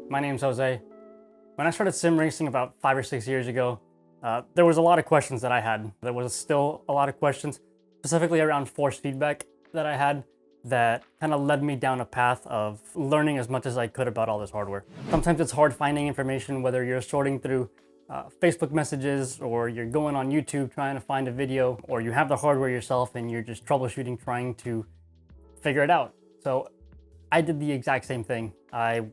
My name's Jose. When I started sim racing about 5 or 6 years ago, there was a lot of questions that I had. There was still a lot of questions, specifically around force feedback that I had that kind of led me down a path of learning as much as I could about all this hardware. Sometimes it's hard finding information, whether you're sorting through Facebook messages or you're going on YouTube trying to find a video, or you have the hardware yourself and you're just troubleshooting, trying to figure it out. So I did the exact same thing. I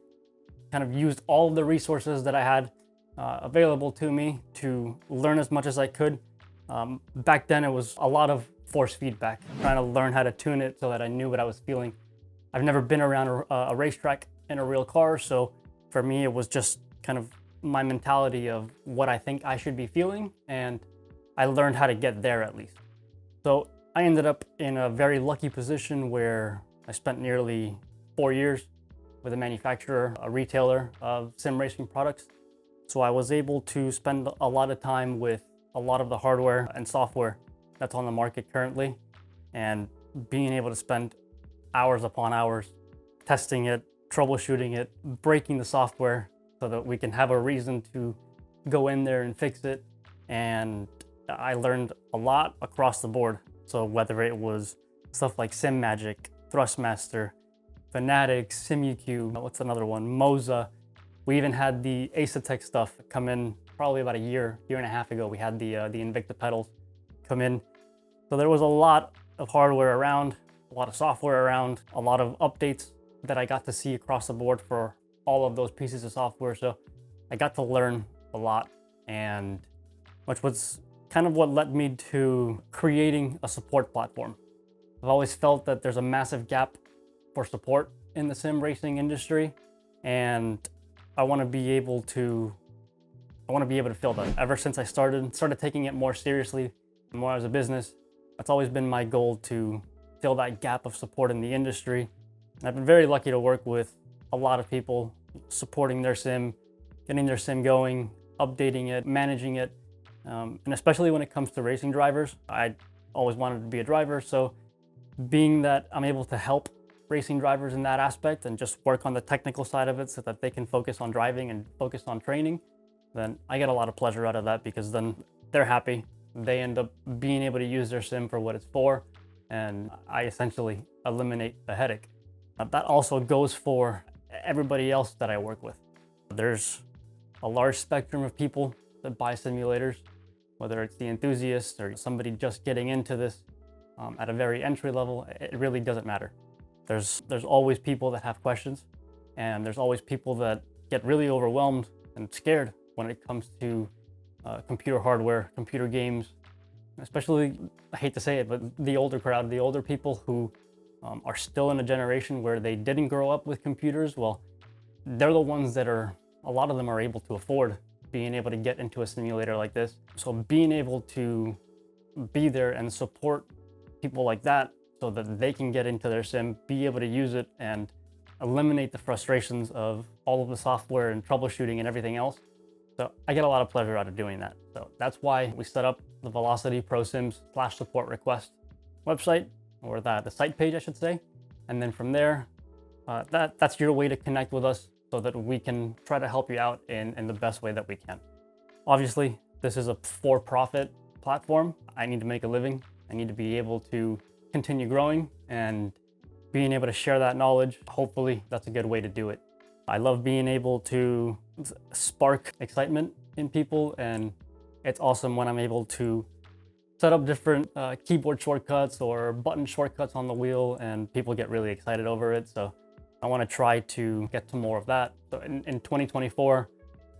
kind of used all of the resources that I had available to me to learn as much as I could. Back then it was a lot of force feedback, trying to learn how to tune it so that I knew what I was feeling. I've never been around a racetrack in a real car, so for me it was just kind of my mentality of what I think I should be feeling, and I learned how to get there at least. So I ended up in a very lucky position where I spent nearly 4 years with a manufacturer, a retailer of sim racing products. So I was able to spend a lot of time with a lot of the hardware and software that's on the market currently, and being able to spend hours upon hours testing it, troubleshooting it, breaking the software so that we can have a reason to go in there and fix it. And I learned a lot across the board. So whether it was stuff like Sim Magic, Thrustmaster, Fanatics, SimuQ, what's another one? Moza. We even had the Ace-Tech stuff come in probably about a year and a half ago. We had the Invicta pedals come in. So there was a lot of hardware around, a lot of software around, a lot of updates that I got to see across the board for all of those pieces of software. So I got to learn a lot, and which was kind of what led me to creating a support platform. I've always felt that there's a massive gap for support in the sim racing industry, and I want to be able to fill that. Ever since I started taking it more seriously, more as a business, that's always been my goal, to fill that gap of support in the industry. And I've been very lucky to work with a lot of people supporting their sim, getting their sim going, updating it, managing it. And especially when it comes to racing drivers, I always wanted to be a driver. So being that I'm able to help racing drivers in that aspect and just work on the technical side of it so that they can focus on driving and focus on training, then I get a lot of pleasure out of that, because then they're happy. They end up being able to use their sim for what it's for, and I essentially eliminate the headache. That also goes for everybody else that I work with. There's a large spectrum of people that buy simulators, whether it's the enthusiast or somebody just getting into this at a very entry level. It really doesn't matter. There's always people that have questions, and there's always people that get really overwhelmed and scared when it comes to computer hardware, computer games, especially, I hate to say it, but the older crowd, the older people who are still in a generation where they didn't grow up with computers. Well, they're the ones that a lot of them are able to afford being able to get into a simulator like this. So being able to be there and support people like that so that they can get into their sim, be able to use it, and eliminate the frustrations of all of the software and troubleshooting and everything else. So I get a lot of pleasure out of doing that. So that's why we set up the Velocity Pro Sims /support request website, or the site page, I should say. And then from there, that's your way to connect with us so that we can try to help you out in the best way that we can. Obviously, this is a for-profit platform. I need to make a living. I need to be able to continue growing, and being able to share that knowledge, hopefully that's a good way to do it. I love being able to spark excitement in people, and it's awesome when I'm able to set up different keyboard shortcuts or button shortcuts on the wheel, and people get really excited over it. So I want to try to get to more of that. So in 2024,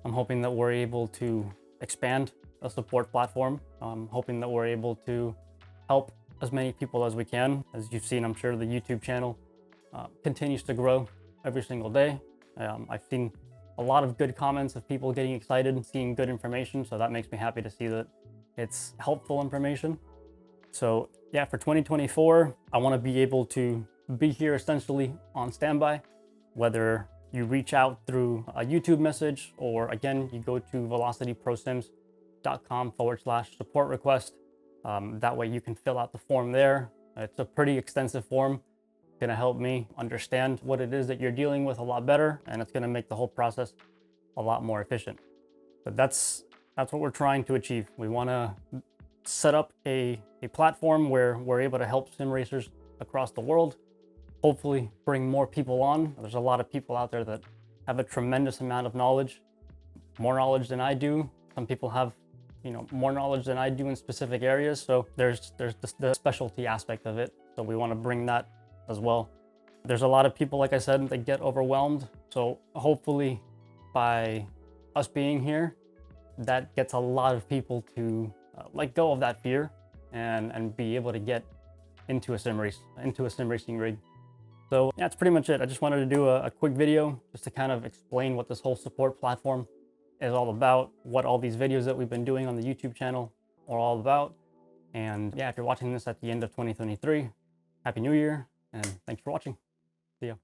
I'm hoping that we're able to expand a support platform. I'm hoping that we're able to help as many people as we can. As you've seen, I'm sure the YouTube channel continues to grow every single day. I've seen a lot of good comments of people getting excited and seeing good information, so that makes me happy to see that it's helpful information. So yeah, for 2024, I want to be able to be here essentially on standby, whether you reach out through a YouTube message, or again, you go to velocityprosims.com/support request. That way you can fill out the form there. It's a pretty extensive form, going to help me understand what it is that you're dealing with a lot better, and it's going to make the whole process a lot more efficient. But that's what we're trying to achieve. We want to set up a platform where we're able to help sim racers across the world, hopefully bring more people on. There's a lot of people out there that have a tremendous amount of knowledge, more knowledge than I do. Some people have, more knowledge than I do in specific areas. So there's the specialty aspect of it. So we want to bring that as well. There's a lot of people, like I said, that get overwhelmed. So hopefully by us being here, that gets a lot of people to let go of that fear and be able to get into a sim racing rig. So yeah, that's pretty much it. I just wanted to do a quick video just to kind of explain what this whole support platform is all about, what all these videos that we've been doing on the YouTube channel are all about. And yeah, if you're watching this at the end of 2023, Happy New Year, and thanks for watching. See ya.